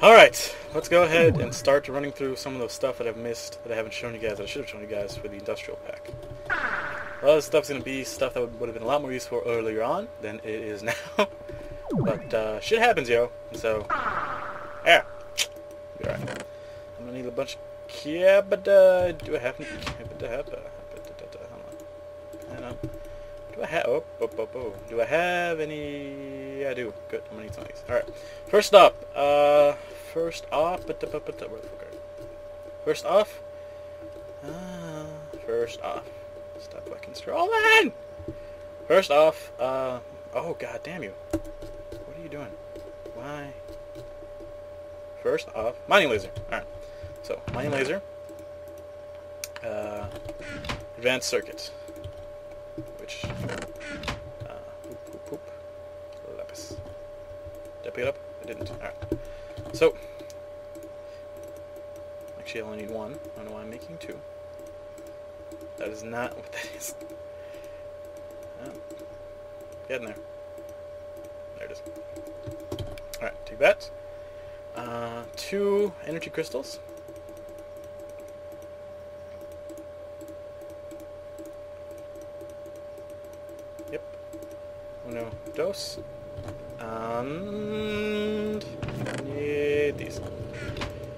Alright, let's go ahead and start running through some of the stuff that I've missed, that I haven't shown you guys, that I should have shown you guys for the industrial pack. A lot of stuff's going to be stuff that would have been a lot more useful earlier on than it is now. But shit happens, yo. And so, yeah. Be alright. I'm going to need a bunch of do I have any do I have any? Yeah, I do. Good. I'm gonna need some of these. Alright. First off, where the fuck are you? First off, stop fucking scrolling! First off, oh god damn you. What are you doing? Why? First off, mining laser. Alright. So, mining laser, advanced circuit, which, lapis. Did I pick it up? I didn't. Alright. So, actually I only need one. I don't know why I'm making two. That is not what that is. Get in there. There it is. Alright, take that. 2 energy crystals. Yep. Uno, dos. And need these.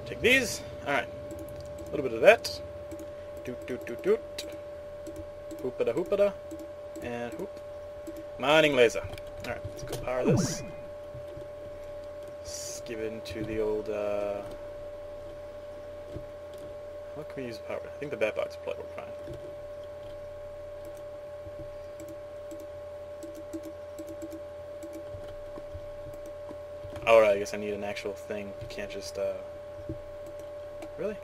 Take these. Alright. A little bit of that. Doot doot doot doot. Hoopada hoopada. And hoop. Mining laser. Alright, let's go power this. Let's give it into the old what can we use power? I think the bat box will probably work fine. Alright, I guess I need an actual thing. You can't just, really?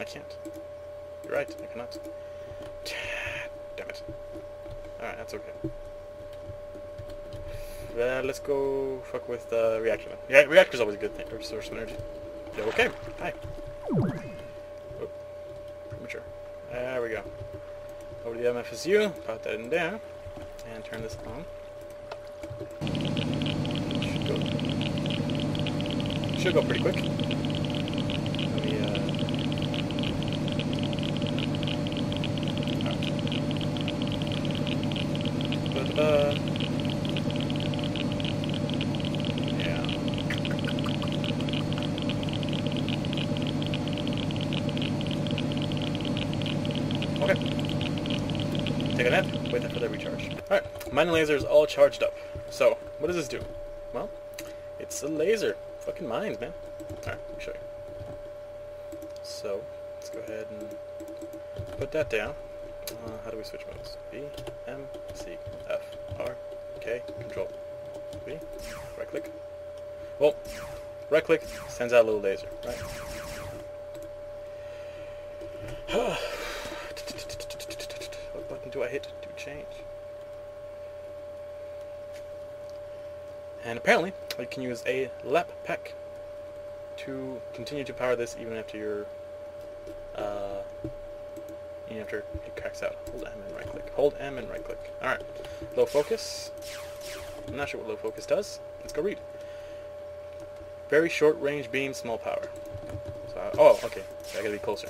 I can't. You're right, I cannot. Damn it. Alright, that's okay. Let's go fuck with the reactor then. Yeah, reactor's always a good thing, or source of energy. Yeah, okay. Hi. Oh, premature. There we go. Over to the MFSU, put that in there, and turn this on. Should go pretty quick. Let me, yeah. Okay. Take a nap, wait for the recharge. Alright, mining laser is all charged up. So, what does this do? Well, it's a laser. Fucking mines, man. Alright, let me show you. So, let's go ahead and put that down. How do we switch modes? B, M, C, F, R, K, control. B, right click. Well, right click sends out a little laser, right? What button do I hit to change? And apparently, you can use a lap pack to continue to power this even after your it cracks out. Hold M and right click. Hold M and right click. Alright. Low focus. I'm not sure what low focus does. Let's go read. Very short range beam, small power. So, oh, okay. So I gotta be closer.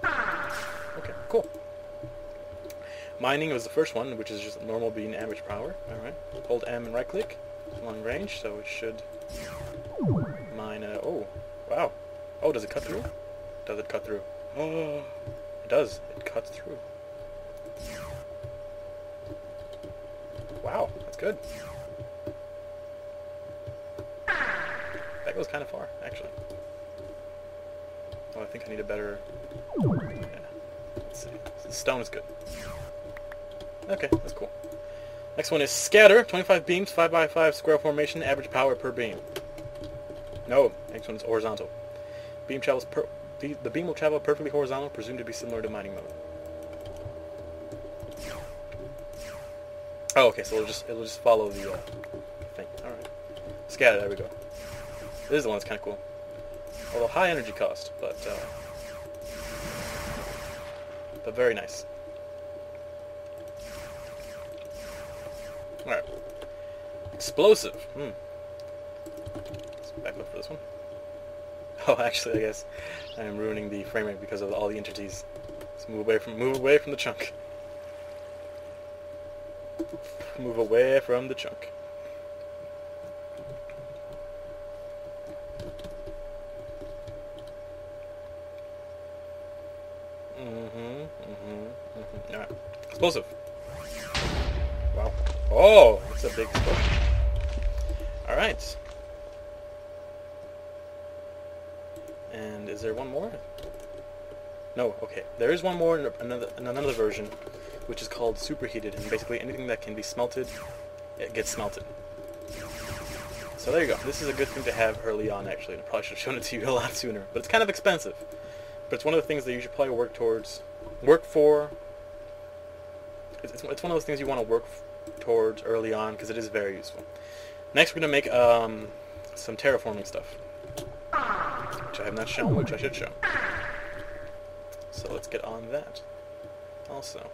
Okay, cool. Mining was the first one, which is just normal beam average power. Alright. Hold M and right click. Long range, so it should mine. Oh, wow. Oh, does it cut through? Does it cut through? Oh, it does. It cuts through. Wow, that's good. That goes kind of far, actually. Oh, I think I need a better. Yeah. Let's see. The stone is good. Okay, that's cool. Next one is scatter, 25 beams, 5x5 square formation, average power per beam. No, next one is horizontal. Beam travels the beam will travel perfectly horizontal, presumed to be similar to mining mode. Oh, okay, so it'll just follow the thing. All right, scatter. There we go. This is the one that's kind of cool. Although high energy cost, but very nice. Alright. Explosive. Let's back up for this one. Oh, actually, I guess I am ruining the frame rate because of all the entities. Let's move away from the chunk. Move away from the chunk. Alright. Explosive. Wow. Oh, that's a big explosion. Alright. And is there one more? No, okay. There is one more in another version, which is called superheated, and basically anything that can be smelted, it gets smelted. So there you go. This is a good thing to have early on, actually. I probably should have shown it to you a lot sooner. But it's kind of expensive. But it's one of the things that you should probably work for. It's one of those things you want to work towards early on, because it is very useful. Next, we're going to make some terraforming stuff, which I have not shown, which I should show. So let's get on that. Also,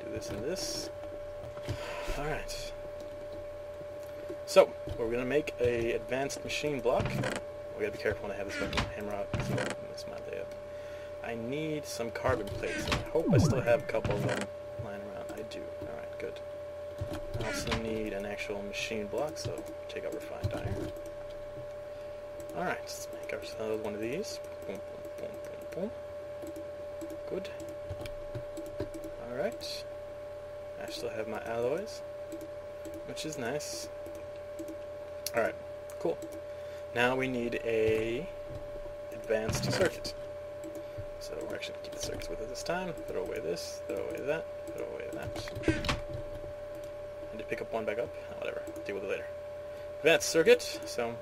do this and this. Alright. So, we're going to make a advanced machine block. We gotta be careful when I have this weapon hammer out, because it's my layout. I need some carbon plates, and I hope I still have a couple of them lying around. I do. Alright, good. I also need an actual machine block, so take out refined iron. Alright, let's make ourselves one of these. Boom, boom, boom, boom, boom. Good. Alright. I still have my alloys, which is nice. Alright, cool. Now we need a advanced circuit. So we're actually going to keep the circuits with us this time. Throw away this, throw away that, throw away that. And to pick up one back up. Oh, whatever, deal with it later. Advanced circuit, so.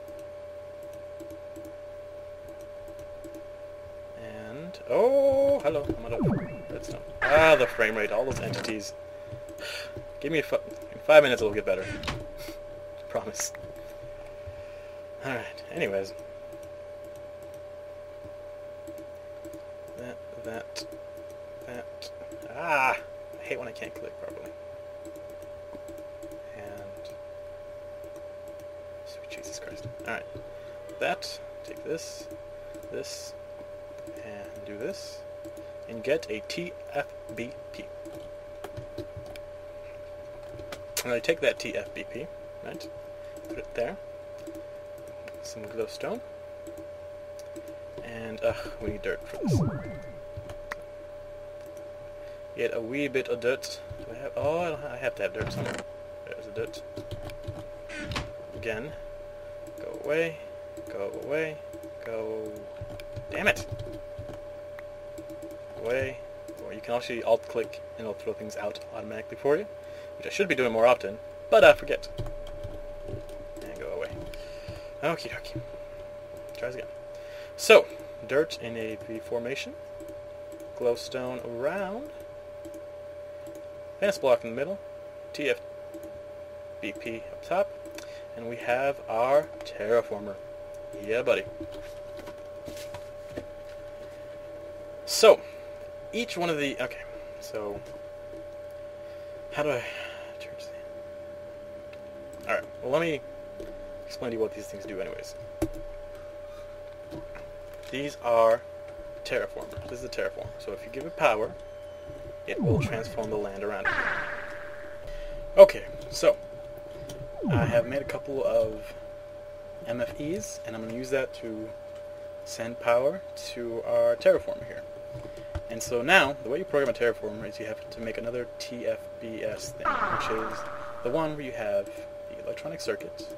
And, oh, hello, I'm out of redstone. Ah, the frame rate, all those entities. Give me in 5 minutes it'll get better. Promise. Alright, anyways. That. Ah! I hate when I can't click properly. And... sweet Jesus Christ. Alright. That, take this, and do this, and get a TFBP. And I take that TFBP, right? Put it there. Some glowstone, and we need dirt for this. Get a wee bit of dirt. Do I have? Oh, I have to have dirt somewhere. There's the dirt. Again, go away, go away, go. Damn it! Away. Or you can actually alt-click and it'll throw things out automatically for you, which I should be doing more often, but I forget. And go away. Okie dokie. Tries again. So, dirt in a V formation. Glowstone around. Fence block in the middle. TFBP up top. And we have our terraformer. Yeah, buddy. So, each one of the... okay, so... how do I... alright, well let me explain to you what these things do anyways. These are terraformers. This is a terraformer. So if you give it power, it will transform the land around it. Okay, so I have made a couple of MFEs, and I'm going to use that to send power to our terraformer here. And so now, the way you program a terraformer is you have to make another TFBS thing, which is the one where you have the electronic circuits,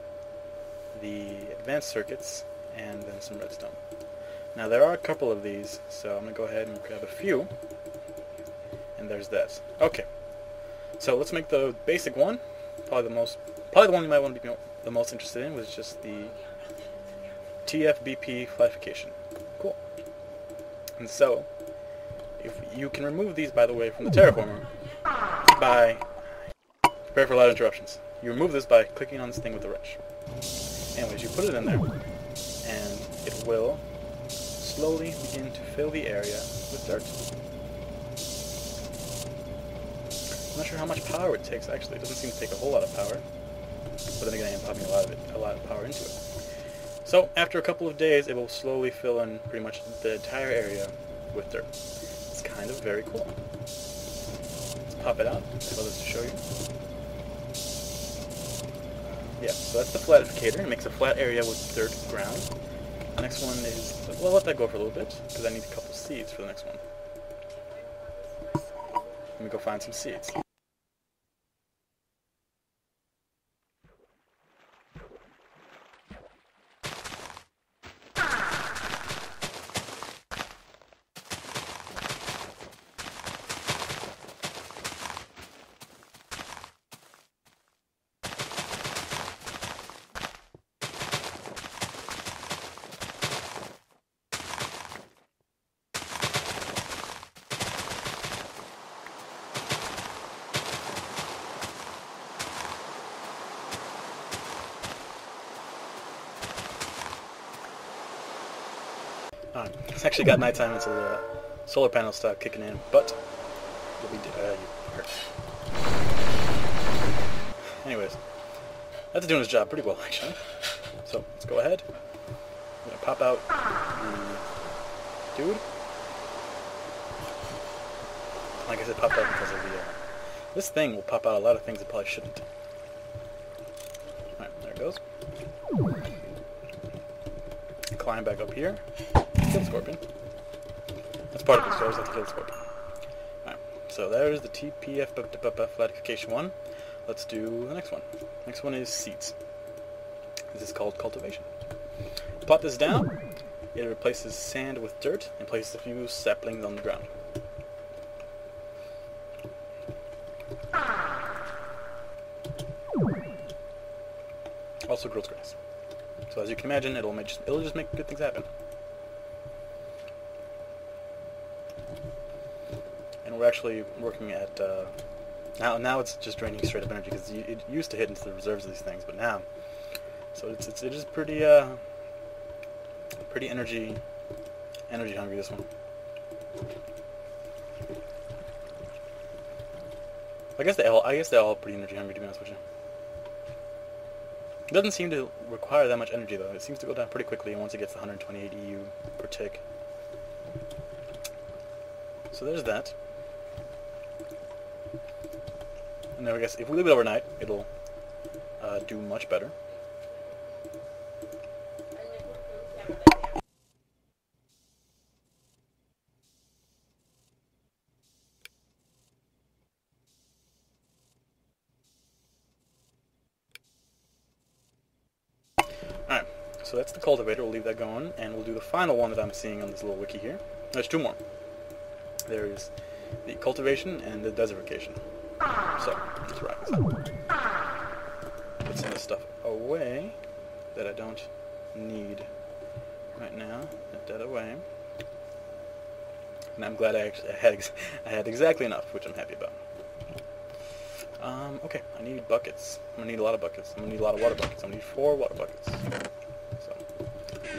the advanced circuits, and then some redstone. Now there are a couple of these, so I'm going to go ahead and grab a few, and there's that. Okay, so let's make the basic one, probably the one you might want to be the most interested in, was just the TFBP clarification. Cool. And so, if you can remove these, by the way, from the terraformer by, prepare for loud interruptions. You remove this by clicking on this thing with the wrench. Anyways, you put it in there, and it will slowly begin to fill the area with dirt. I'm not sure how much power it takes, actually. It doesn't seem to take a whole lot of power. but then again I am pumping a lot of power into it. So after a couple of days, it will slowly fill in pretty much the entire area with dirt. It's kind of very cool. Let's pop it out. I have others to show you. Yeah, so that's the flatificator. It makes a flat area with dirt ground. The next one is, well, I'll let that go for a little bit, because I need a couple seeds for the next one. Let me go find some seeds. It's actually got nighttime until the solar panels start kicking in, but you hurt. Anyways, that's doing its job pretty well, actually. So let's go ahead. I'm gonna pop out the dude. Like I said, popped out because of the. This thing will pop out a lot of things it probably shouldn't. Alright, there it goes. Climb back up here. Kill the scorpion. That's part of it, so I always have to kill the scorpion. Alright, so there's the TPF flatification one. Let's do the next one. Next one is seeds. This is called cultivation. Plot this down. It replaces sand with dirt and places a few saplings on the ground. Also grows grass. So as you can imagine, it'll just make good things happen. And we're actually working at now it's just draining straight up energy because it used to hit into the reserves of these things, but now, so it is pretty pretty energy hungry, this one. I guess they're all pretty energy hungry, to be honest with you. It doesn't seem to require that much energy though. It seems to go down pretty quickly once it gets 128 EU per tick. So there's that. And then I guess if we leave it overnight, it'll do much better. Alright, so that's the cultivator. We'll leave that going, and we'll do the final one that I'm seeing on this little wiki here. There's two more. There's the cultivation and the desertification. So, let's wrap this up. Put some of this stuff away that I don't need right now. Put that away. And I'm glad I had exactly enough, which I'm happy about. Okay, I need buckets. I'm gonna need a lot of buckets. I'm gonna need a lot of water buckets. I'm gonna need 4 water buckets. So,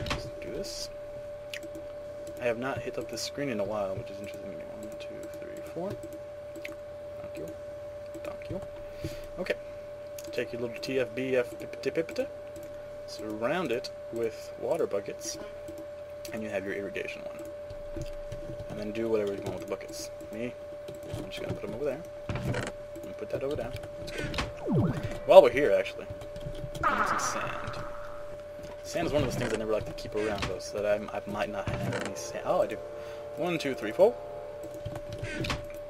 let's do this. I have not hit up this screen in a while, which is interesting to me. 1, 2, 3, 4. Thank you. Thank you. Okay. Take your little TFBF, surround it with water buckets, and you have your irrigation one. And then do whatever you want with the buckets. Me, I'm just gonna put them over there. And put that over there. While we're here, actually, I need some sand. Sand is one of those things I never like to keep around, though, so that I might not have any sand. Oh, I do. 1, 2, 3, 4.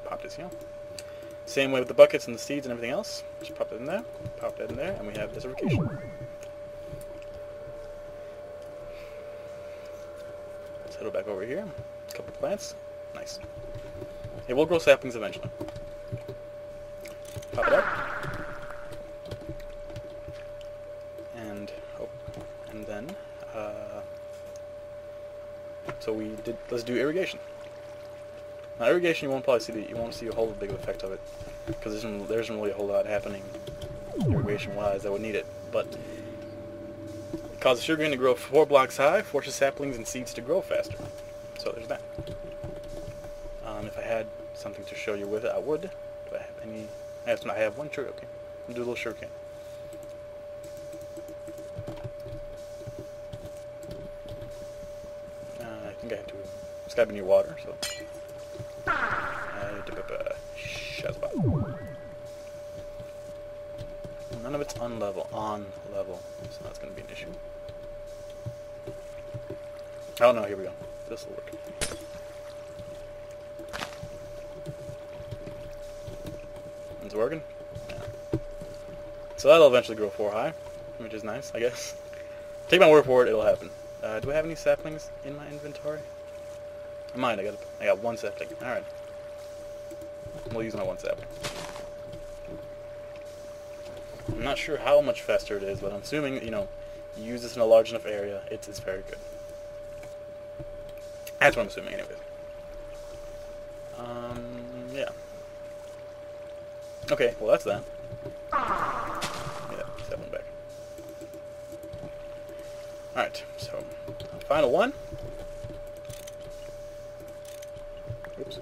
Pop this here. Same way with the buckets and the seeds and everything else. Just pop that in there, pop that in there, and we have desertification. Let's head back over here. A couple plants. Nice. It will grow saplings eventually. Pop it up. And then so let's do irrigation. Now irrigation, you won't see a whole big effect of it because there isn't really a whole lot happening irrigation wise that would need it, but it causes sugarcane to grow 4 blocks high, forces saplings and seeds to grow faster. So there's that. If I had something to show you with it, I would. Do I have any? I have 1 sugar. Okay, we'll do a little sugarcane. think I have to. It's gotta be near water, so. Shazbot. None of it's on level, so that's gonna be an issue. Oh no, here we go. This will work. It's working? Yeah. So that'll eventually grow 4 high, which is nice, I guess. Take my word for it, it'll happen. Do I have any saplings in my inventory? I might, I got 1 sapling. Alright. We'll use my 1 sapling. I'm not sure how much faster it is, but I'm assuming, you know, you use this in a large enough area, it's very good. That's what I'm assuming, anyways. Yeah. Okay, well that's that. Yeah, sapling back. Alright, so, final one. Oops.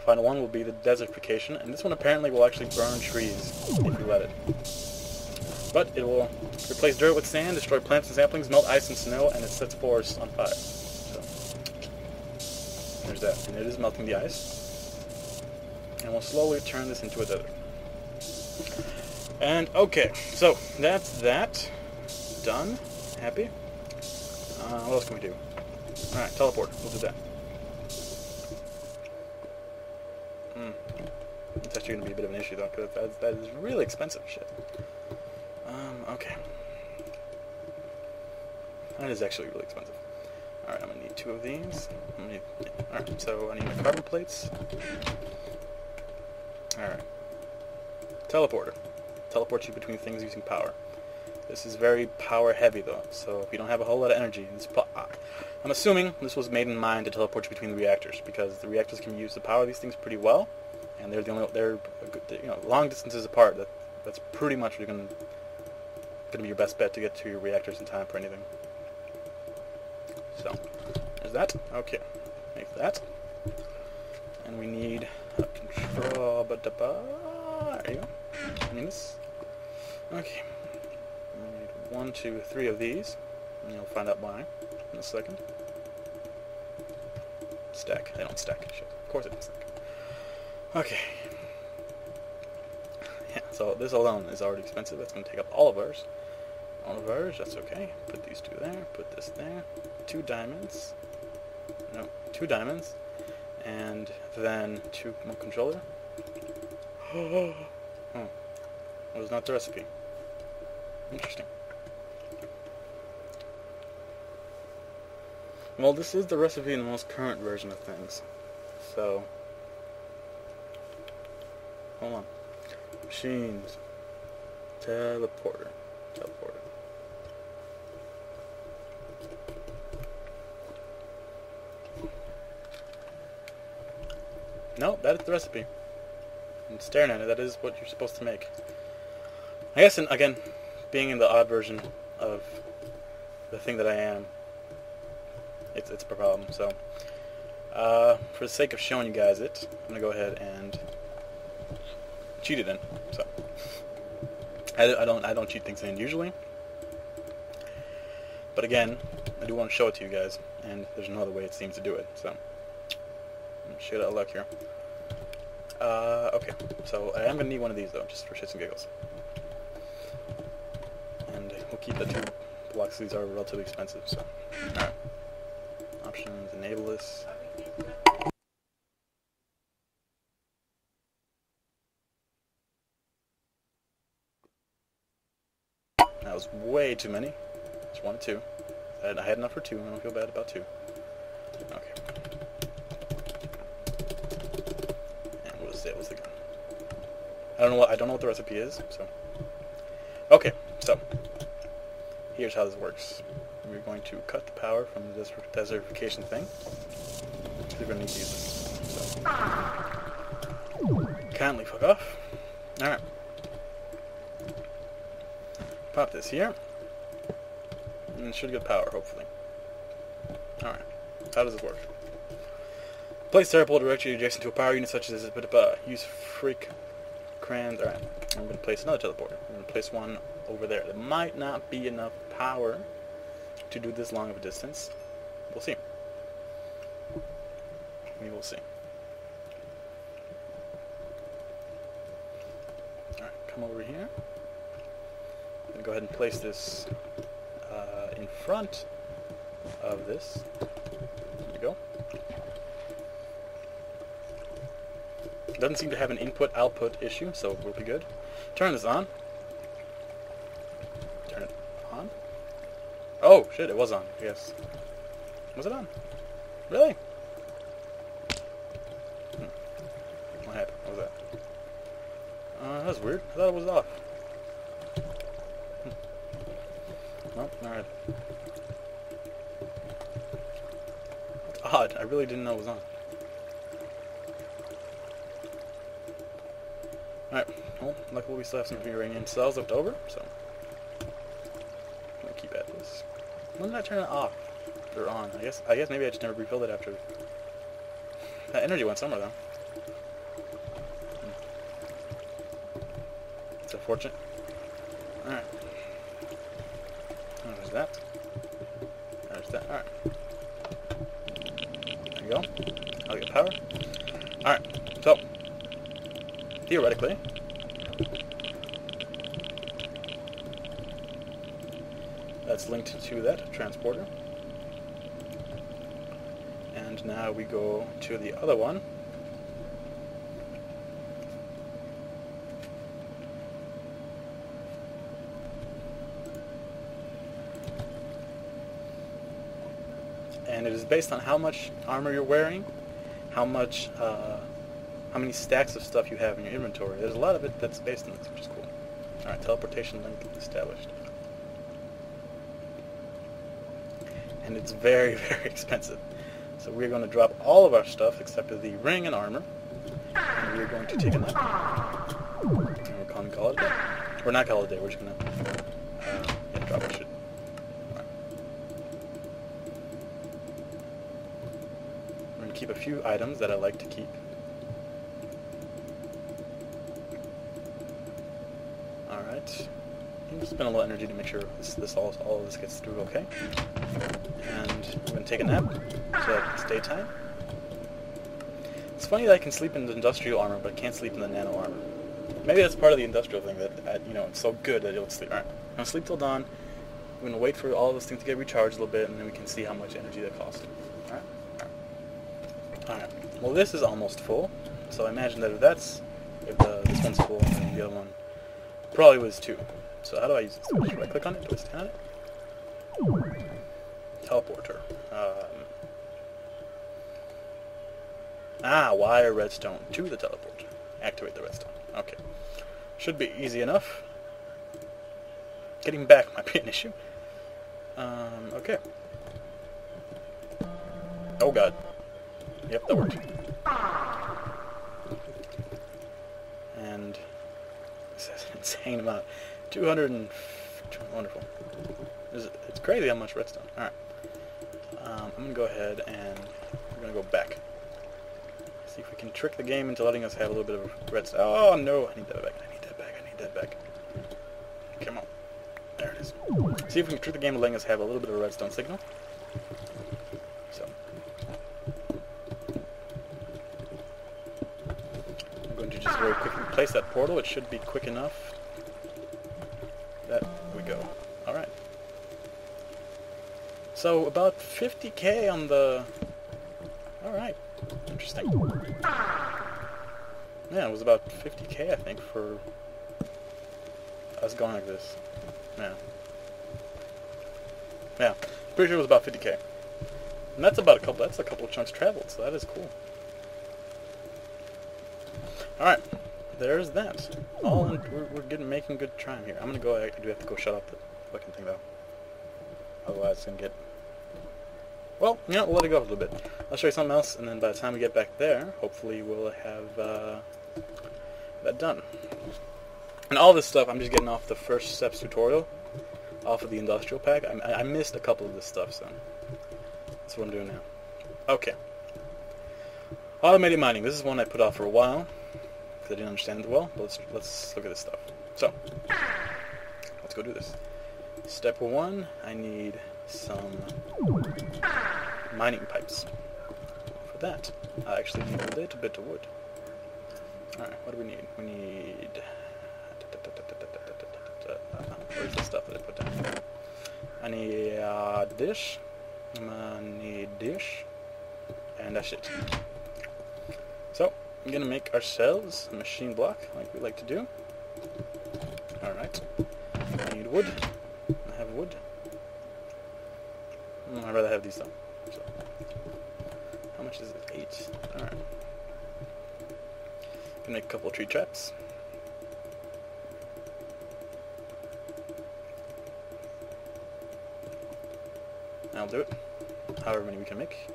Final one will be the desertification, and this one apparently will actually burn trees if you let it. But it will replace dirt with sand, destroy plants and saplings, melt ice and snow, and it sets forests on fire. So, there's that. And it is melting the ice. And we'll slowly turn this into a desert. And, okay, so, that's that. Done. Happy. What else can we do? Alright, teleport. We'll do that. It's actually going to be a bit of an issue, though, because that is really expensive shit. Okay. That is actually really expensive. Alright, I'm going to need 2 of these. Alright, so I need my carbon plates. Alright. Teleporter. Teleports you between things using power. This is very power heavy, though, so if you don't have a whole lot of energy, I'm assuming this was made in mind to teleport you between the reactors, because the reactors can use the power of these things pretty well, and they're long distances apart. That's pretty much going to be your best bet to get to your reactors in time for anything. So, there's that. Okay, make that, and we need a control. There you go. I need this. Okay. We need 1, 2, 3 of these, and you'll find out why in a second. Stack. They don't stack. Shit. Of course it doesn't stack. Okay. Yeah, so this alone is already expensive. That's going to take up all of ours. All of ours, that's okay. Put these 2 there. Put this there. 2 diamonds. No, 2 diamonds. And then 2 controller. Oh. It was not the recipe. Interesting. Well, this is the recipe in the most current version of things. So, hold on. Machines. Teleporter. No, that is the recipe. I'm staring at it. That is what you're supposed to make. I guess, again, being in the odd version of the thing that I am, it's a problem. So, for the sake of showing you guys it, I'm gonna go ahead and cheat it in. So, I don't cheat things in usually, but again, I do want to show it to you guys, and there's no other way it seems to do it. So, shit out of luck here. Okay, so I am gonna need one of these though, just for shits and giggles. And we'll keep the 2 blocks. These are relatively expensive, so. Alright. Options, enable this. That was way too many. Just wanted 2. I had enough for 2, I don't feel bad about 2. Okay. And we'll say it was the gun. I don't know what the recipe is, so. Okay, so here's how this works. We're going to cut the power from the desertification thing. We're going to need to use this. So, kindly fuck off. Alright. Pop this here. And it should get power, hopefully. Alright. How does this work? Place Terraformer directly adjacent to a power unit such as this, use crayons. Alright, I'm going to place another teleporter. I'm going to place one over there. There might not be enough power to do this long of a distance. We'll see. We will see. Alright, come over here. I'm going to go ahead and place this in front of this. There we go. Doesn't seem to have an input-output issue, so we'll be good. Turn this on. Turn it on. Oh, shit, it was on, yes. Was it on? Really? What happened? What was that? That was weird. I thought it was off. Well, alright. That's odd. I really didn't know it was on. Alright, well, luckily we still have some uranium cells left over, so I'm gonna keep at this. When did I turn it off? Or on? I guess maybe I just never refilled it after. That energy went somewhere though. It's unfortunate. Alright. There's that. There's that. Alright. There you go. I'll get power. Alright, so theoretically, that's linked to that transporter. And now we go to the other one. And it is based on how much armor you're wearing, how many stacks of stuff you have in your inventory. There's a lot of it that's based on this, which is cool. Alright, teleportation link established. And it's very, very expensive. So we're going to drop all of our stuff except for the ring and armor. And we're going to take a nap. And we're going to call it a day. Or not call it a day, we're just going to drop our shit. Alright. We're going to keep a few items that I like to keep. Alright. Spend a little energy to make sure all of this gets through okay. And I'm going to take a nap so that it's daytime. It's funny that I can sleep in the industrial armor, but I can't sleep in the nano armor. Maybe that's part of the industrial thing, that it's so good that you'll sleep. Alright, I'm going to sleep till dawn. I'm going to wait for all of this things to get recharged a little bit, and then we can see how much energy that costs. Alright. Alright. Well, this is almost full, so I imagine that if this one's full, then the other one probably was too. So how do I use this? Should I click on it? Do I stand on it? Teleporter. Wire redstone to the teleporter. Activate the redstone. Okay. Should be easy enough. Getting back might be an issue. Okay. Oh god. Yep, that worked. And this is an insane amount. 200 and... Wonderful. It's crazy how much redstone. Alright. I'm going to go ahead and we're going to go back. See if we can trick the game into letting us have a little bit of redstone. Oh no, I need that back. I need that back. I need that back. Come on. There it is. See if we can trick the game into letting us have a little bit of a redstone signal. So. I'm going to just very quickly place that portal. It should be quick enough. There we go. Alright. So, about 50k on the... Alright. Interesting. Yeah, it was about 50k, I think, for us going like this. Yeah. Yeah. Pretty sure it was about 50k. And that's about that's a couple of chunks traveled, so that is cool. Alright. There's that. We're making good time here. I'm gonna go. I do have to go shut off the fucking thing though. Otherwise, it's gonna get. Well, we'll let it go a little bit. I'll show you something else, and then by the time we get back there, hopefully we'll have that done. And all this stuff, I'm just getting off the first steps tutorial, off of the industrial pack. I missed a couple of this stuff, so that's what I'm doing now. Okay. Automated mining. This is one I put off for a while. because I didn't understand it well. But let's look at this stuff. So let's go do this. Step 1, I need some mining pipes. For that, I actually need a little bit of wood. Alright, what do we need? We need... where's the stuff that I put down? I need a dish. I need dish. And that's it. So, I'm gonna make ourselves a machine block, like we like to do. Alright. I need wood. I have wood. I'd rather have these though. So, how much is it? 8. Alright. Gonna make a couple of tree traps. I'll do it. However many we can make.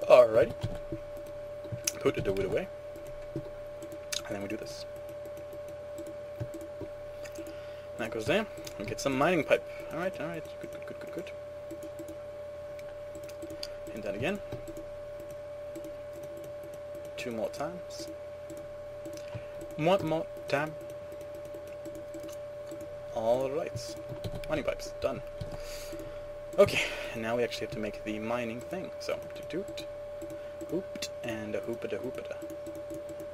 Alrighty. Put the wood away. And then we do this. That goes there. We get some mining pipe. Alright. Good. Hit that again. 2 more times. 1 more time. Alright. Mining pipes. Done. Okay. And now we actually have to make the mining thing. So, toot, hooped, and a hoopada.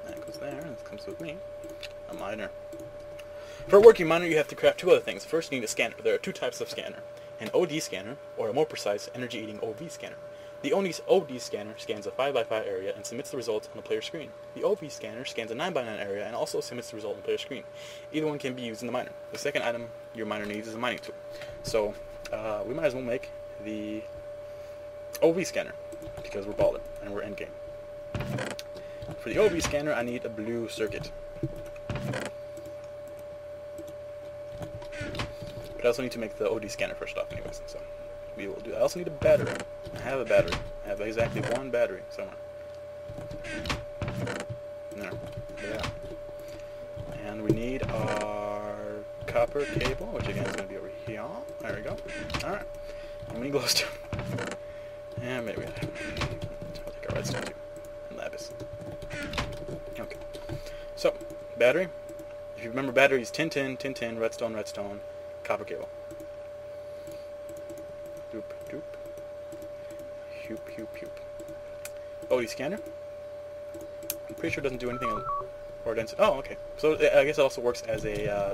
That goes there. This comes with me. A miner. For a working miner, you have to craft 2 other things. First, you need a scanner. There are 2 types of scanner. An OD scanner, or a more precise, energy-eating OV scanner. The OD scanner scans a 5x5 area and submits the results on the player screen. The OV scanner scans a 9x9 area and also submits the result on the player screen. Either one can be used in the miner. The second item your miner needs is a mining tool. So, we might as well make the OV scanner, because we're baller and we're endgame. For the OV scanner, I need a blue circuit. But I also need to make the OD scanner first off anyways, so we will do that. I also need a battery. I have a battery. I have exactly 1 battery somewhere. There. Yeah. And we need our copper cable, which again is going to be over here. There we go. Alright. And we need glowstone. And maybe I'll take our redstone too. And lapis. Okay. So, battery. If you remember batteries, tin, redstone, copper cable. Doop. Hoop. OD scanner. I'm pretty sure it doesn't do anything or density. Oh, okay. So I guess it also works as a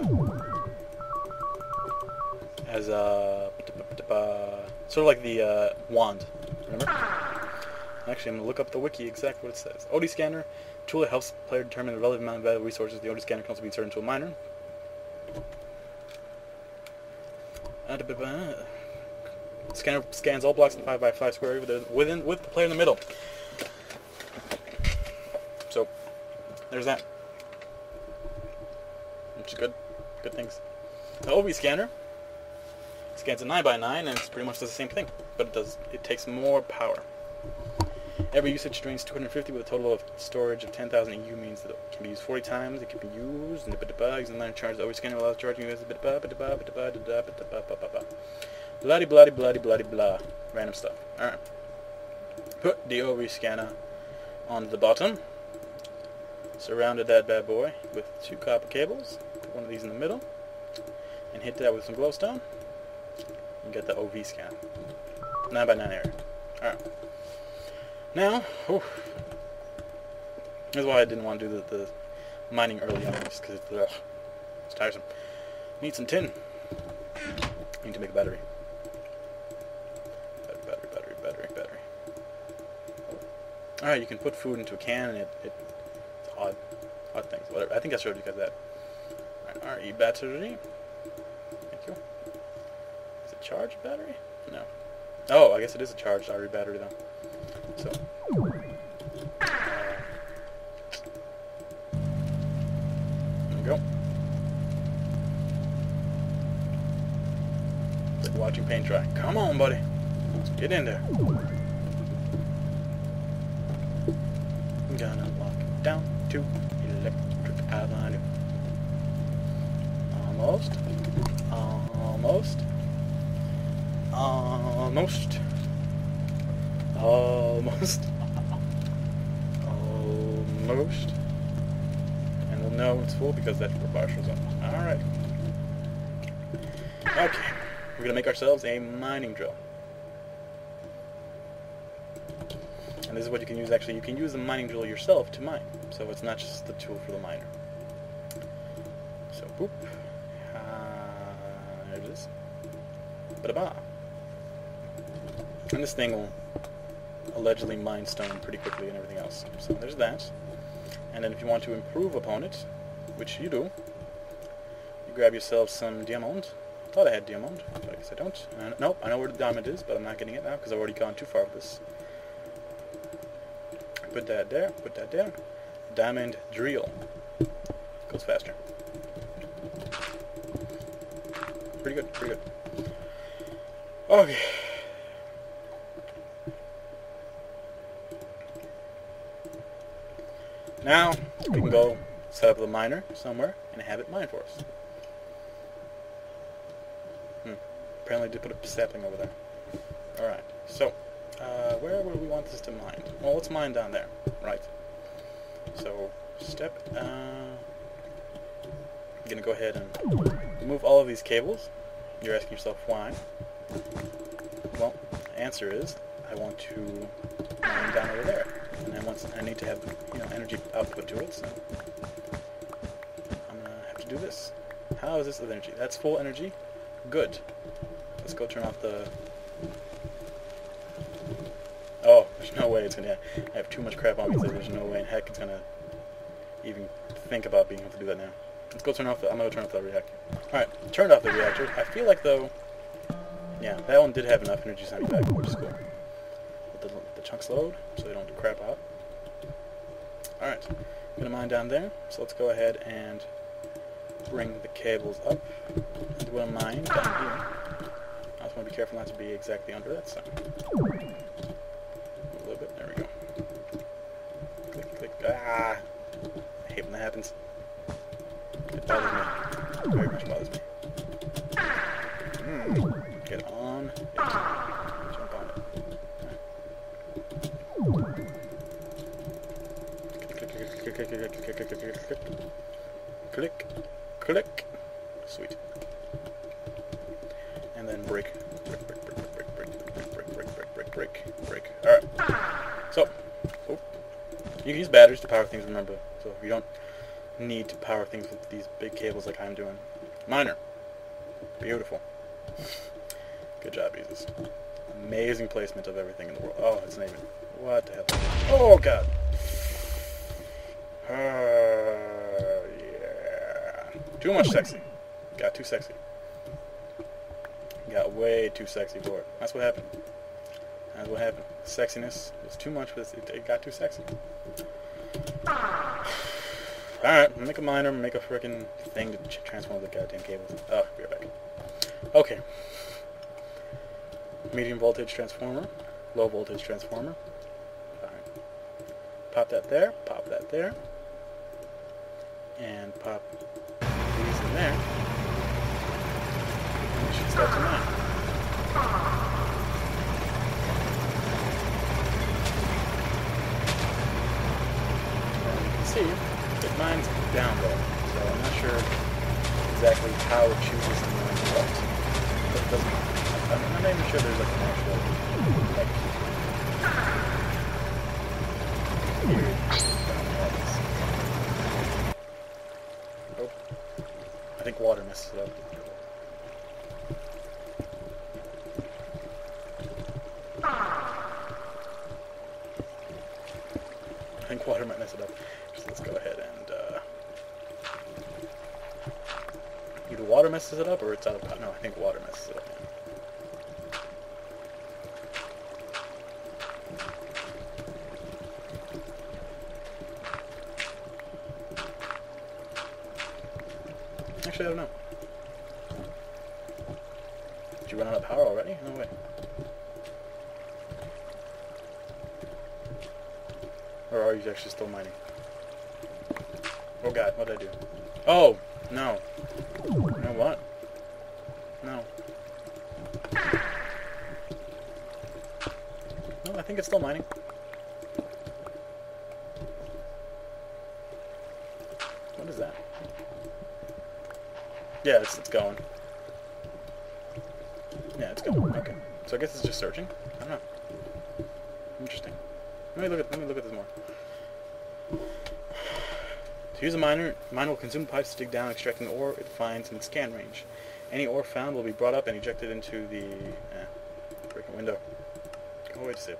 sort of like the wand. Remember? Actually, I'm gonna look up the wiki exactly what it says. OD scanner tool that helps player determine the relative amount of valuable resources. The OD scanner can also be inserted into a miner. Scanner scans all blocks in 5x5 square area with the player in the middle. So, there's that. Which is good. Good things. The OV scanner scans a 9x9 and it pretty much does the same thing. But it takes more power. Every usage drains 250 with a total of storage of 10,000 EU means that it can be used 40 times. It can be used and using the miner charge. The OV scanner allows charging users bloody blah. Random stuff. Alright. Put the OV scanner on the bottom. Surrounded that bad boy with 2 copper cables. Put one of these in the middle. And hit that with some glowstone. And get the OV scan. 9x9 area. Alright. Now, this is why I didn't want to do the mining early on, just because it's tiresome. Need some tin. Need to make a battery. Battery. Alright, you can put food into a can and it's odd things. Whatever. I think I showed you guys that. Alright, RE battery. Thank you. Is it charged battery? No. Oh, I guess it is a charged RE battery though. So. There we go. It's like watching paint dry. Come on, buddy. Let's get in there. I'm gonna walk down to Electric Avenue. Almost. almost. And we'll know when it's full because that bar shows up. Alright. Okay. We're going to make ourselves a mining drill. And this is what you can use, actually. You can use the mining drill yourself to mine. So it's not just the tool for the miner. So, boop. There it is. Ba-da-ba. And this thing will allegedly mine stone pretty quickly and everything else. So there's that. And then if you want to improve upon it, which you do, you grab yourself some diamond. I thought I had diamond, but I guess I don't. Nope, I know where the diamond is, but I'm not getting it now because I've already gone too far with this. Put that there, put that there. Diamond drill. Goes faster. Pretty good, pretty good. Okay. Now, we can go set up the miner somewhere and have it mine for us. Apparently I did put a sapling over there. Alright, so, where would we want this to mine? Well, let's mine down there, right? So, I'm gonna go ahead and remove all of these cables. You're asking yourself why. Well, the answer is, I want to mine down over there. And I need to have, energy output to it, so I'm gonna have to do this. How is this with energy? That's full energy? Good. Let's go turn off the... Oh, there's no way it's gonna... I have too much crap on me, so there's no way in heck it's gonna even think about being able to do that now. Let's go turn off the... I'm gonna turn off the reactor. Alright, turned off the reactor. I feel like, though... Yeah, that one did have enough energy sending back, which is cool. Let the chunks load, so they don't crap out. Alright, I'm gonna mine down there, so let's go ahead and bring the cables up. And do a mine down here. I just want to be careful not to be exactly under that sign. A little bit, there we go. Click, click, ah! I hate when that happens. It bothers me. Very much bothers me. Get on it. Jump on it. Click, click. Sweet. And then break. Break. Alright. So, you can use batteries to power things, remember. So you don't need to power things with these big cables like I'm doing. Miner. Beautiful. Good job, Jesus. Amazing placement of everything in the world. Oh, it's not even... What the hell? Oh, God. Yeah. Too much sexy. Got too sexy. Got way too sexy for it. That's what happened. That's what happened. Sexiness was too much, but it got too sexy. Alright, make a miner, make a frickin' thing to transform the goddamn cables. Oh, be right back. Okay. Medium voltage transformer, low voltage transformer. Alright. Pop that there, and pop these in there. And we should start to mine. And you can see, it mines down there, so I'm not sure exactly how it chooses to mine what. But it doesn't matter. I'm not even sure there's like an actual Oh, I think water messes it up. I think water might mess it up. So let's go ahead and either water messes it up or it's out of... No, I think water messes it up. Actually, I don't know. Did you run out of power already? No way. Or are you actually still mining? Oh god, what did I do? Oh! No. No, what? No. No, I think it's still mining. What is that? Yeah, it's going. Yeah, it's going. Okay. So I guess it's just searching. I don't know. Interesting. Let me look at this more. To use a miner will consume pipes to dig down, extracting the ore it finds in its scan range. Any ore found will be brought up and ejected into the breaking window. Oh, wait a sip.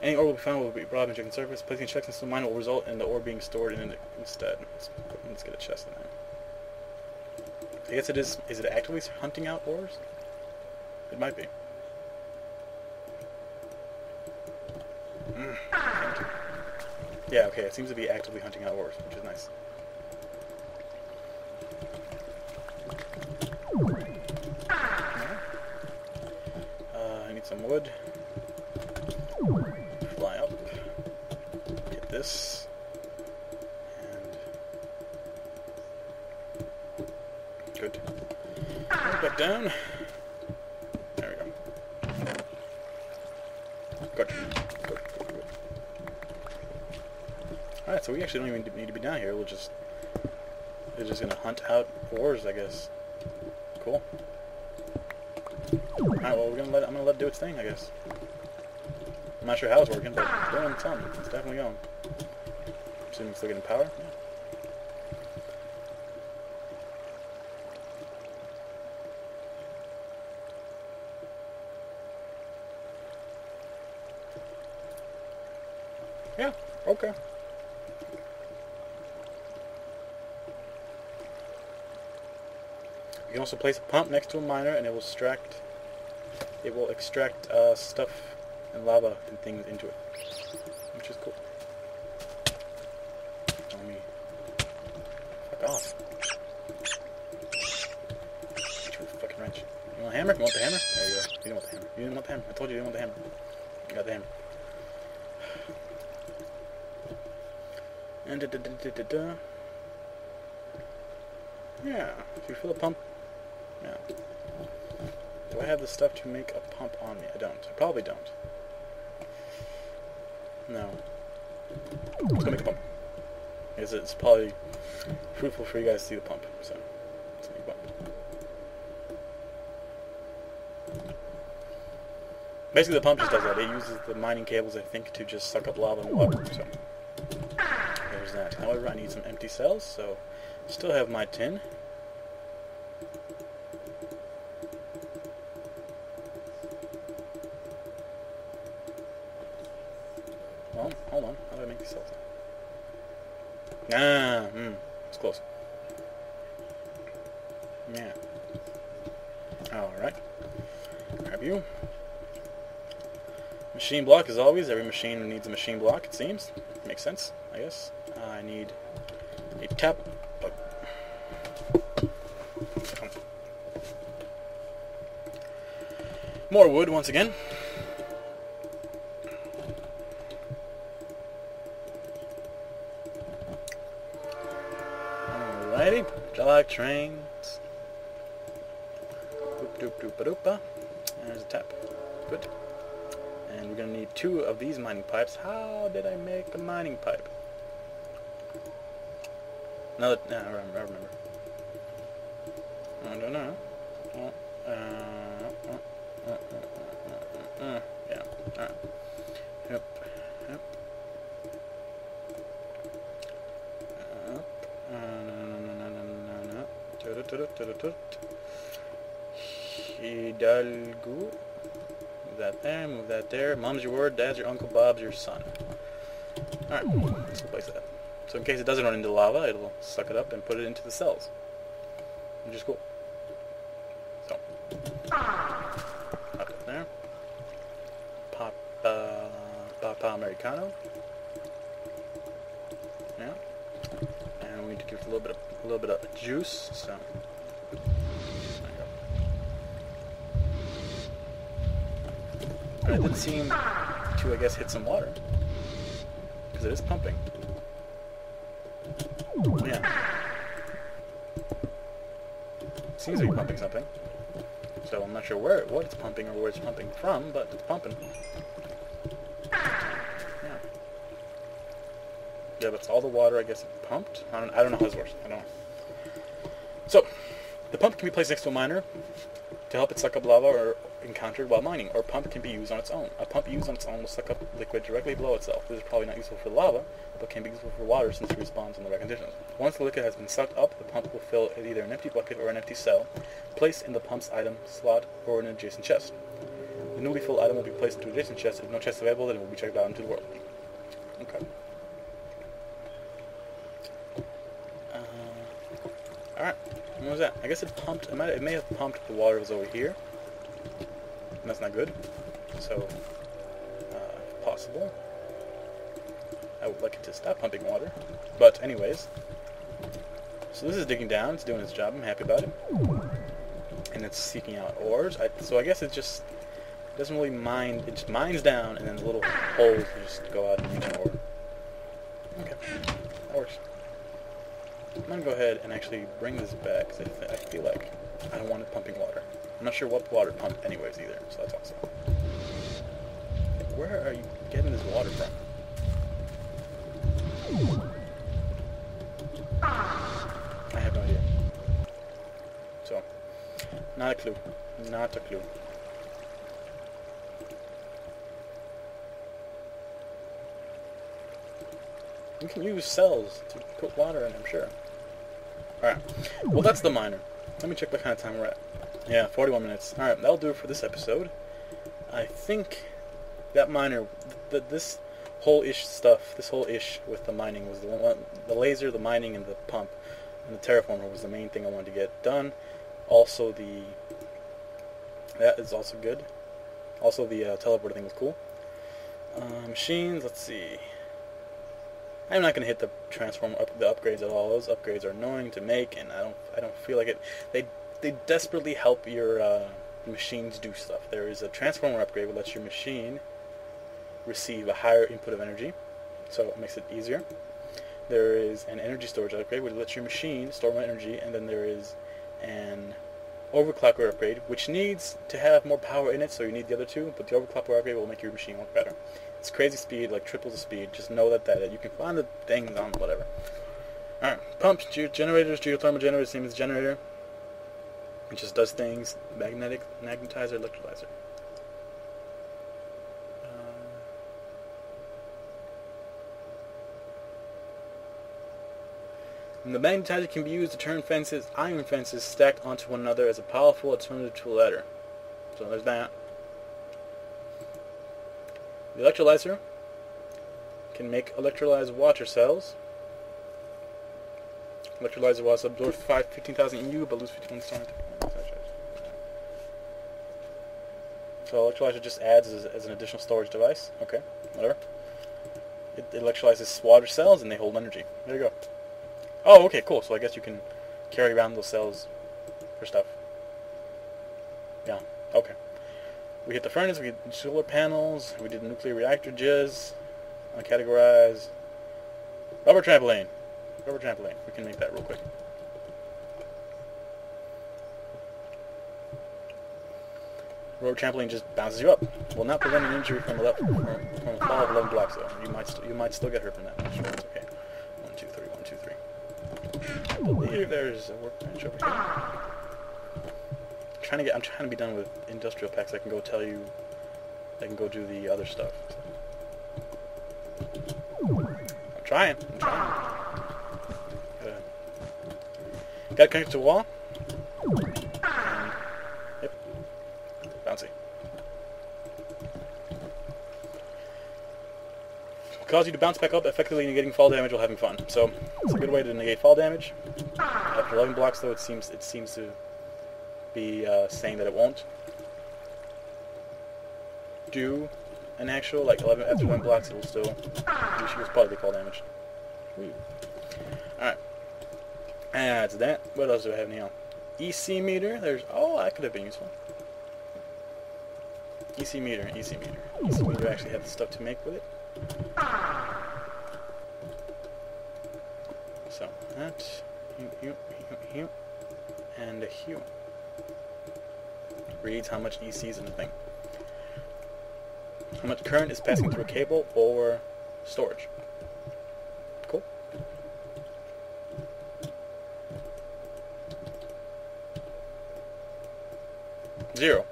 Any ore will be found will be brought up and ejected surface. Placing checks into the miner will result in the ore being stored in it instead. Let's get a chest in there. I guess it is. Is it actively hunting out ores? It might be. Yeah, okay, it seems to be actively hunting out ores, which is nice. I need some wood. Fly up. Get this. And... good. Go back down. There we go. Good. Alright, so we actually don't even need to be down here. They're just gonna hunt out ores, I guess. Cool. Alright, well I'm gonna let it do its thing, I guess. I'm not sure how it's working, but it's doing something. It's definitely going. Assuming it's still getting power. Yeah. Yeah, okay. You can also place a pump next to a miner, and it will extract stuff and lava and things into it, which is cool. Let me fuck off. Get you with a fucking wrench. You want a hammer? You want the hammer? There you go. You didn't want the hammer. You didn't want the hammer. I told you you didn't want the hammer. You got the hammer. And yeah, if you fill a pump. Yeah. Do I have the stuff to make a pump on me? I don't. I probably don't. No. Let's go make a pump. Because it's probably fruitful for you guys to see the pump. So, let's make a pump. Basically, the pump just does that. It uses the mining cables, I think, to just suck up lava and water. So, there's that. However, I need some empty cells, so still have my tin. Well, hold on. How do I make these cells? It's close. Yeah. Alright. Grab you. Machine block, as always. Every machine needs a machine block, it seems. Makes sense, I guess. I need a tap. More wood once again. Alrighty, I like trains. Doop doop doop doopa. There's a tap. Good. And we're gonna need 2 of these mining pipes. How did I make a mining pipe? I remember. I don't know. Yeah. Alright. Yep. Hidalgo. Move that there, move that there. Mom's your word, Dad's your uncle, Bob's your son. Alright, let's replace that. So in case it doesn't run into lava, it'll suck it up and put it into the cells. Which is cool. So. Pop it there. Papa Americano. Yeah. And we need to give it a little bit of juice, so. There you go. But it did seem to, I guess, hit some water. Because it is pumping. Yeah. Seems to be pumping something. So I'm not sure what it's pumping or where it's pumping from, but it's pumping. Yeah. Yeah, that's all the water, I guess, pumped. I don't know how this works. I don't know. So, the pump can be placed next to a miner to help it suck up lava or encountered while mining, or a pump can be used on its own. A pump used on its own will suck up liquid directly below itself. This is probably not useful for lava, but can be useful for water since it responds in the right conditions. Once the liquid has been sucked up, the pump will fill either an empty bucket or an empty cell, placed in the pump's item slot or an adjacent chest. The newly filled item will be placed into an adjacent chest. If no chest available, then it will be checked out into the world. Okay. Alright. What was that? I guess it pumped. It may have pumped the water that was over here. And that's not good. So, if possible, I would like it to stop pumping water. But anyways, so this is digging down. It's doing its job. I'm happy about it. And it's seeking out ores. So I guess it just doesn't really mine. It just mines down, and then the little holes just go out and reach an ore. Okay, that works. I'm going to go ahead and actually bring this back, because I feel like I don't want it pumping water. I'm not sure what water pumped anyways either, so that's awesome. Where are you getting this water from? I have no idea. So, not a clue. Not a clue. You can use cells to put water in, I'm sure. Alright. Well, that's the miner. Let me check what kind of time we're at. Yeah, 41 minutes. Alright, that'll do it for this episode. I think that miner, this whole ish stuff, this whole ish with the mining was the laser, the mining, and the pump, and the terraformer was the main thing I wanted to get done. Also that is also good. Also the teleporter thing was cool. Machines, let's see. I'm not going to hit the transform the upgrades at all. Those upgrades are annoying to make, and I don't feel like it. They desperately help your machines do stuff. There is a transformer upgrade which lets your machine receive a higher input of energy, so it makes it easier. There is an energy storage upgrade which lets your machine store more energy, and then there is an overclocker upgrade which needs to have more power in it, so you need the other two, but the overclocker upgrade will make your machine work better. It's crazy speed, like triple the speed. Just know that you can find the things on whatever. Alright, pumps, generators, geothermal generators, same as generator. It just does things. Magnetizer, electrolyzer. And the magnetizer can be used to turn iron fences stacked onto one another as a powerful alternative to a ladder. So there's that. The electrolyzer can make electrolyzed water cells. Electrolyzer was absorb 15,000 EU but lose 51 stone. So electrolyzer just adds as an additional storage device. Okay, whatever. It electrolyzes water cells and they hold energy. There you go. Oh, okay, cool. So I guess you can carry around those cells for stuff. Yeah, okay. We hit the furnace, we hit solar panels, we did nuclear reactor jizz, categorize, rubber trampoline. Rubber trampoline. We can make that real quick. Rubber trampoline just bounces you up. Will not prevent an injury from a fall of 11 blocks, though. You might still get hurt from that. I'm sure it's okay. 1, 2, 3, 1, 2, 3. I believe there's a workbench over here. I'm trying to be done with industrial packs. I can go do the other stuff. I'm trying. Gotta connect to the wall. And, yep. Bouncy. Will cause you to bounce back up, effectively negating fall damage while having fun. So it's a good way to negate fall damage. After 11 blocks, though, it seems to be saying that it won't do an actual, like, 11 after 11 blocks, it will still do shields part of the fall damage. Alright. That's that. What else do I have now? EC meter. That could have been useful. EC meter. EC meter actually had the stuff to make with it. So, that, hue, and a hue. Reads how much EC is in the thing. How much current is passing through a cable or storage. Cool. 0.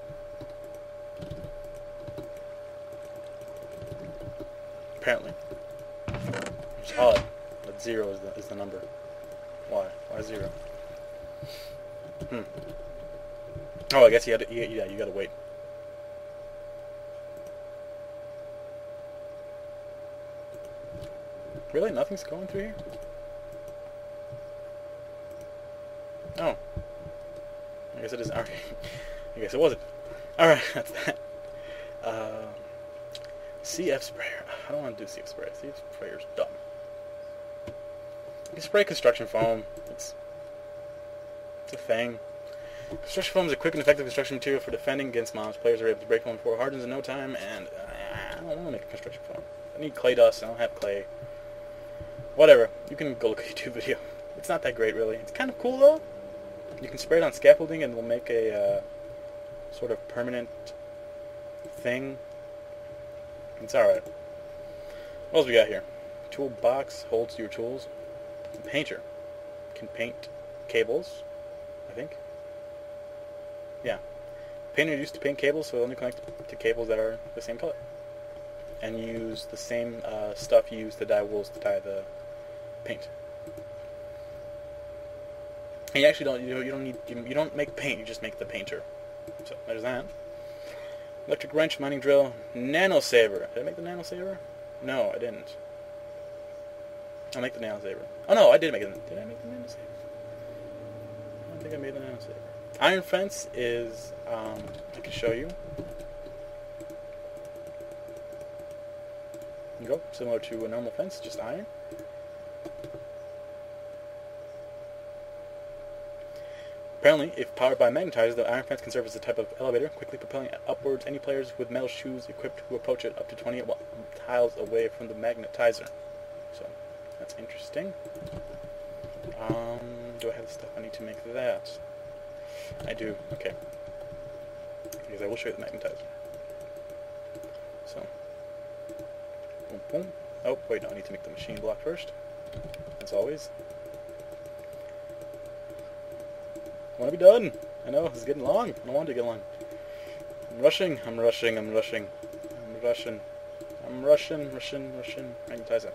Apparently. It's odd that 0 is the number. Why? Why 0? Oh, I guess you gotta wait. Really? Nothing's going through here? Oh. I guess it is. Alright. I guess it wasn't. Alright, that's that. CF sprayer. I don't want to do CF sprayer. CF sprayer's dumb. You spray construction foam. It's a thing. Construction foam is a quick and effective construction material for defending against mobs. Players are able to break foam before it hardens in no time, and I don't want to make a construction foam. I need clay dust. I don't have clay. Whatever. You can go look at a YouTube video. It's not that great, really. It's kind of cool, though. You can spray it on scaffolding, and it will make a sort of permanent thing. It's alright. What else we got here? Toolbox holds your tools. Painter can paint cables, I think. Yeah. Painter used to paint cables, so it only connects to cables that are the same color. And use the same stuff you use to dye wools to dye the paint. And you actually don't you don't make paint, you just make the painter. So there's that. Electric wrench, mining drill, nano saver. Did I make the nano saver? No, I didn't. I'll make the nano saver. Oh no, I did make it. Did I make the nano saver? I don't think I made the nano saver. Iron fence is I can show you. There you go, similar to a normal fence, just iron. Apparently, if powered by magnetizer, the iron fence can serve as a type of elevator, quickly propelling upwards any players with metal shoes equipped who approach it up to 20 tiles away from the magnetizer. So, that's interesting. Do I have the stuff I need to make that? I do, okay. Because I will show you the magnetizer. So, boom, boom. Oh, wait, no, I need to make the machine block first. As always. I want to be done. I know, it's getting long. I don't want to get long. I'm rushing. Magnetizer.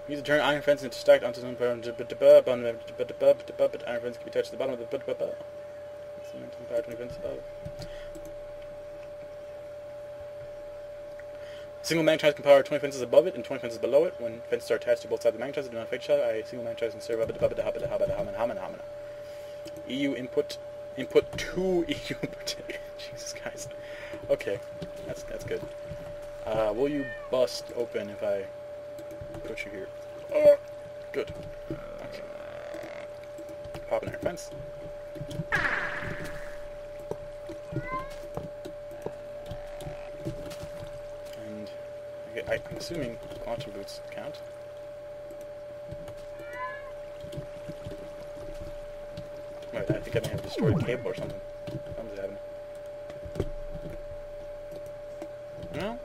Use to turn iron fence into stacked onto some iron fence can be touched at the bottom of the power 20 fence above. Single magnetizer can power 20 fences above it and 20 fences below it. When fences are attached to both sides of the magnetizer, do not affect each other. A single magnetizer can serve EU input 2 EU input. Jesus guys. Okay. That's good. Will you bust open if I put you here? Oh, good. Okay. Pop an iron fence. And okay, I'm assuming quantum boots count. Wait, I think I may have destroyed a cable or something. Something's happening. No?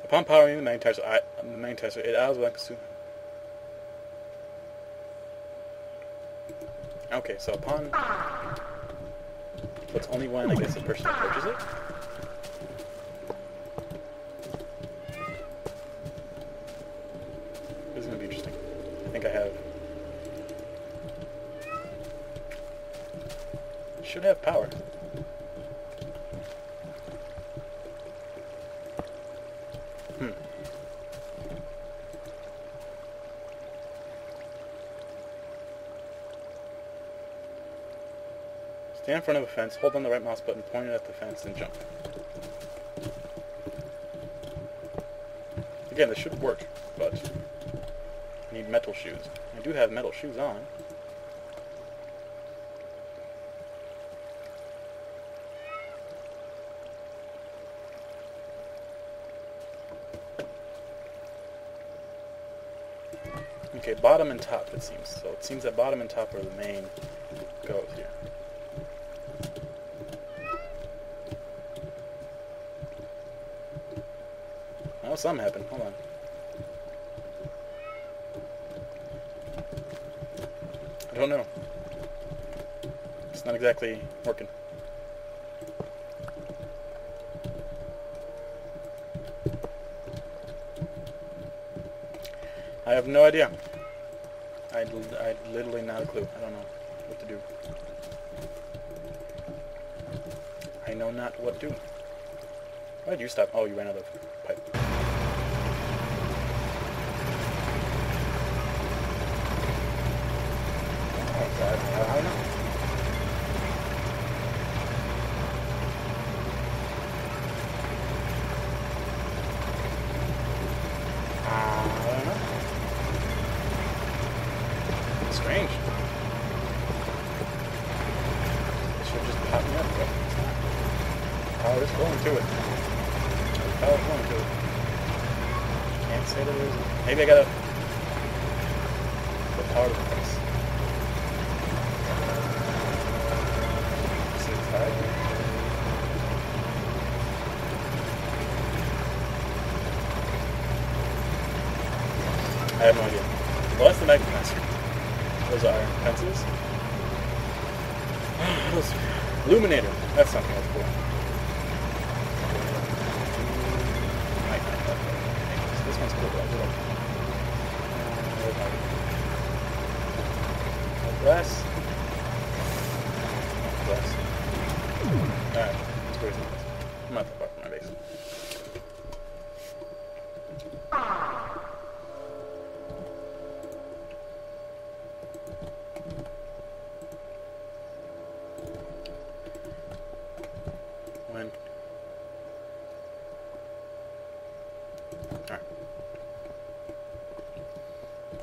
Upon powering the magnetizer, it allows one to... Okay, so upon... So it's only when, I guess, the person approaches it? This is going to be interesting. I think I have... Should have power. Stand in front of a fence, hold on the right mouse button, point it at the fence, and jump. Again, this should work, but I need metal shoes. I do have metal shoes on. Okay, bottom and top, it seems. So it seems that bottom and top are the main goes here. Oh, something happened. Hold on. I don't know. not exactly working. I have no idea. I literally not a clue. I don't know what to do. I know not what to do. Why did you stop? Oh, you ran out of pipe. Oh, God. I don't know. I don't know. Strange. It should just pop me up, but it's not. Power is going to it. Power is going to it. Can't say that there isn't. Maybe I gotta put power to the place. I have no idea. Well, that's the Magnetizer. Those are fences. Luminator. That's something that's cool. Might not have that. This one's cool, but I do like it. Glass. Glass. Alright, let's go to this. I'm not that far from my base. When? Alright.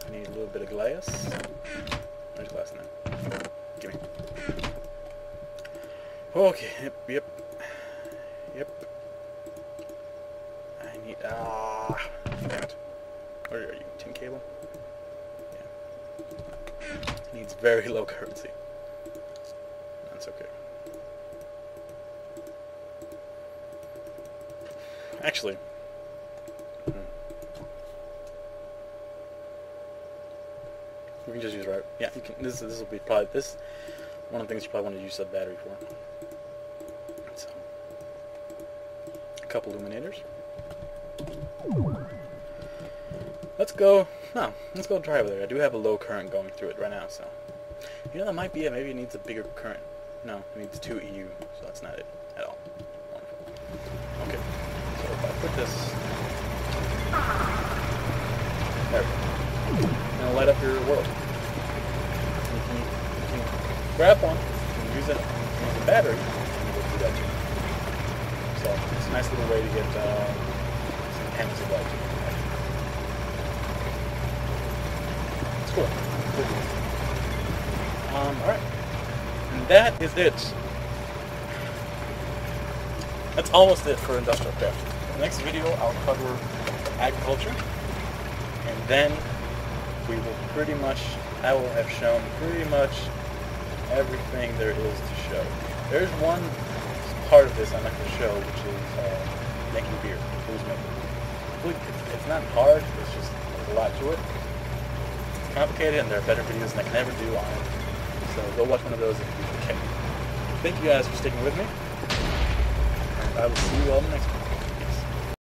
I need a little bit of glass. There's glass in there. Gimme. Okay, yep. I need, damn it. Where are you? Tin cable? Yeah. It needs very low currency. That's okay. Actually, we can just use right. Yeah, you can. This will be probably this. One of the things you probably want to use the battery for. So, a couple luminators. Let's go. No, let's go drive there. I do have a low current going through it right now, so you know that might be it. Maybe it needs a bigger current. No, it needs 2 EU, so that's not it at all. Wonderful. Okay. So if I put this there, it'll light up your world. You can grab one, you can use it, use the battery, and it will do that too. So it's a nice little way to get some panels of light. It's cool. Alright. And that is it. That's almost it for industrial craft. In the next video, I'll cover agriculture, and then we will I will have shown pretty much everything there is to show. There's one part of this I'm not going to show, which is making beer, booze making. It's not hard, it's just, there's a lot to it. It's complicated, and there are better videos than I can ever do on it. So go watch one of those if you can. Thank you guys for sticking with me. I will see you all in the next one.